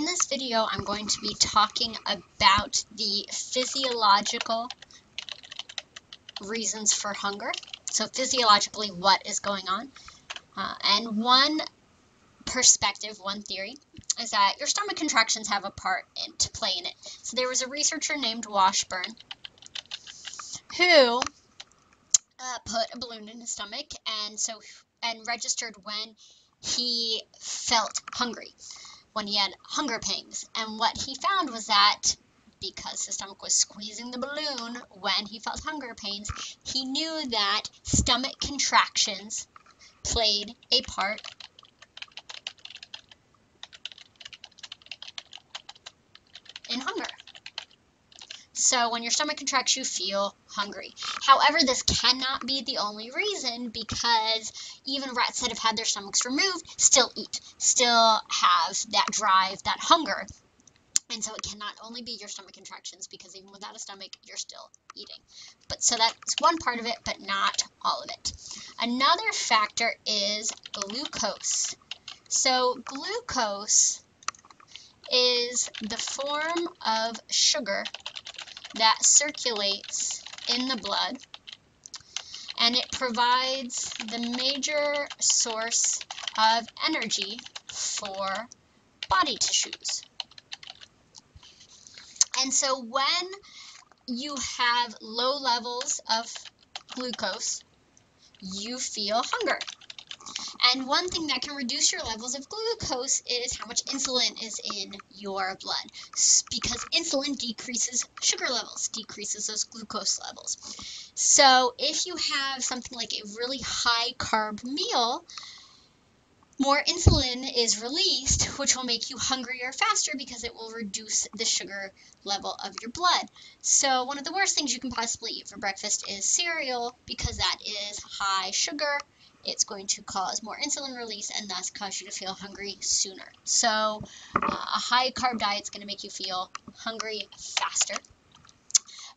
in this video, I'm going to be talking about the physiological reasons for hunger. So physiologically, what is going on? And one perspective, one theory, is that your stomach contractions have a part to play in it. So there was a researcher named Washburn who put a balloon in his stomach and registered when he felt hungry, when he had hunger pangs. And what he found was that because his stomach was squeezing the balloon when he felt hunger pains, he knew that stomach contractions played a part in hunger. So when your stomach contracts, you feel hungry. However, this cannot be the only reason, because even rats that have had their stomachs removed still eat, still have that drive, that hunger. And so it cannot only be your stomach contractions, because even without a stomach, you're still eating. But so that's one part of it, but not all of it. Another factor is glucose. So glucose is the form of sugar that circulates in the blood, and it provides the major source of energy for body tissues. And so when you have low levels of glucose, you feel hunger. And one thing that can reduce your levels of glucose is how much insulin is in your blood, because insulin decreases sugar levels, decreases those glucose levels. So if you have something like a really high carb meal, more insulin is released, which will make you hungrier faster because it will reduce the sugar level of your blood. So one of the worst things you can possibly eat for breakfast is cereal, because that is high sugar. It's going to cause more insulin release and thus cause you to feel hungry sooner. So a high carb diet is going to make you feel hungry faster.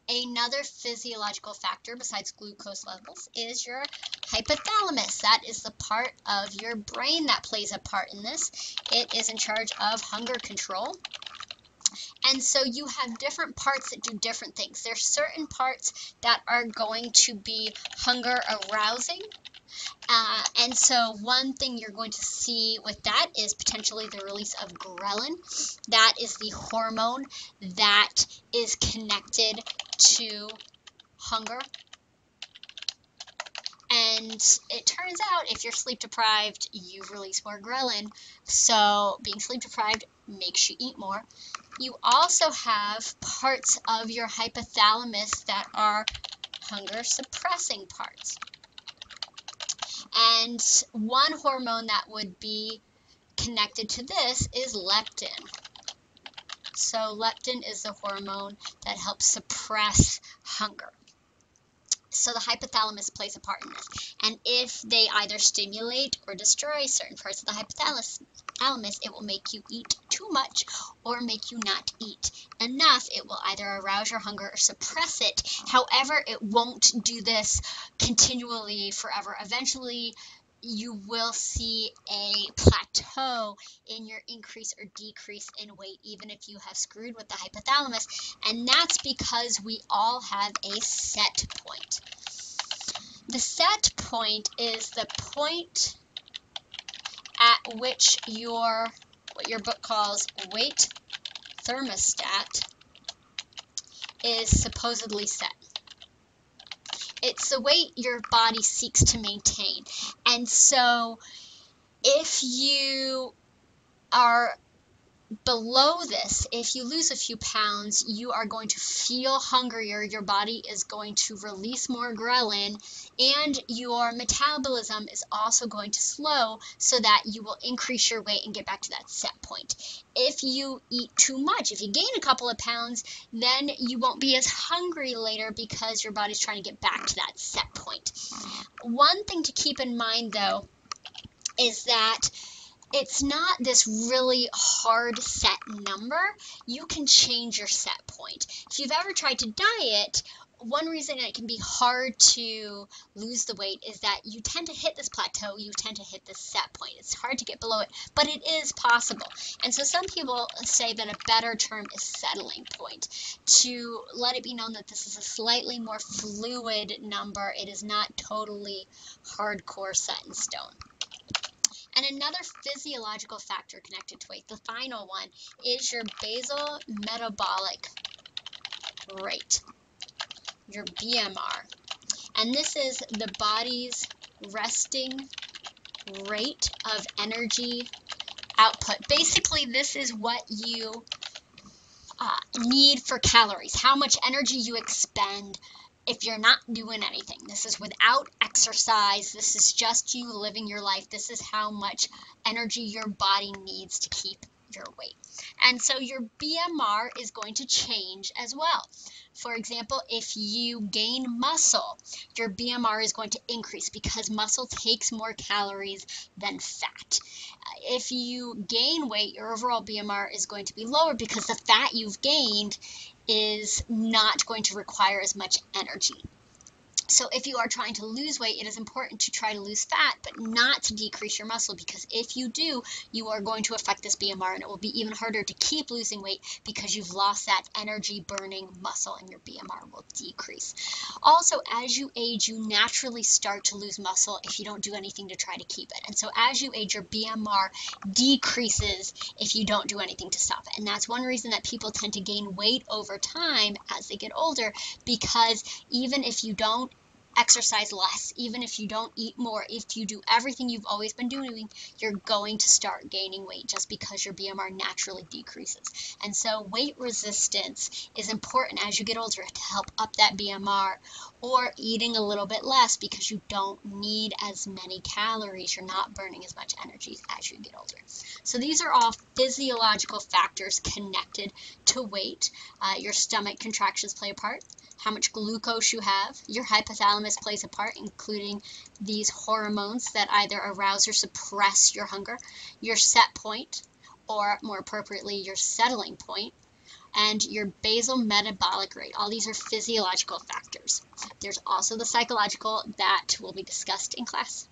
Another physiological factor besides glucose levels is your hypothalamus. That is the part of your brain that plays a part in this. It is in charge of hunger control. And so you have different parts that do different things. There's certain parts that are going to be hunger arousing. And so one thing you're going to see with that is potentially the release of ghrelin. That is the hormone that is connected to hunger. And it turns out if you're sleep deprived, you release more ghrelin. So being sleep deprived makes you eat more. You also have parts of your hypothalamus that are hunger suppressing parts. And one hormone that would be connected to this is leptin. So leptin is the hormone that helps suppress hunger. So the hypothalamus plays a part in this. And if they either stimulate or destroy certain parts of the hypothalamus, it will make you eat too much or make you not eat enough. It will either arouse your hunger or suppress it. However, it won't do this continually forever. Eventually, you will see a plateau in your increase or decrease in weight, even if you have screwed with the hypothalamus. And that's because we all have a set point. The set point is the point at which what your book calls weight thermostat is supposedly set. It's the weight your body seeks to maintain. And so if you are below this, if you lose a few pounds, you are going to feel hungrier, your body is going to release more ghrelin, and your metabolism is also going to slow so that you will increase your weight and get back to that set point. If you eat too much, if you gain a couple of pounds, then you won't be as hungry later because your body's trying to get back to that set point. One thing to keep in mind, though, is that it's not this really hard set number. You can change your set point. If you've ever tried to diet one reason it can be hard to lose the weight is that you tend to hit this plateau, you tend to hit this set point. It's hard to get below it, but it is possible. And so some people say that a better term is settling point, to let it be known that this is a slightly more fluid number. It is not totally hardcore set in stone. And another physiological factor connected to weight, the final one, is your basal metabolic rate, your BMR. And this is the body's resting rate of energy output. Basically, this is what you need for calories, how much energy you expend if you're not doing anything. This is without exercise. This is just you living your life. This is how much energy your body needs to keep your weight. And so your BMR is going to change as well. For example, if you gain muscle, your BMR is going to increase because muscle takes more calories than fat. If you gain weight, your overall BMR is going to be lower because the fat you've gained is not going to require as much energy. So if you are trying to lose weight, it is important to try to lose fat, but not to decrease your muscle, because if you do, you are going to affect this BMR, and it will be even harder to keep losing weight because you've lost that energy burning muscle and your BMR will decrease. Also, as you age, you naturally start to lose muscle if you don't do anything to try to keep it. And so as you age, your BMR decreases if you don't do anything to stop it. And that's one reason that people tend to gain weight over time as they get older, because even if you don't exercise less, even if you don't eat more, if you do everything you've always been doing, you're going to start gaining weight just because your BMR naturally decreases. And so weight resistance is important as you get older to help up that BMR, or eating a little bit less because you don't need as many calories. You're not burning as much energy as you get older. So these are all physiological factors connected to weight. Your stomach contractions play a part. How much glucose you have. Your hypothalamus plays a part, including these hormones that either arouse or suppress your hunger. Your set point, or more appropriately, your settling point, and your basal metabolic rate. All these are physiological factors. There's also the psychological that will be discussed in class.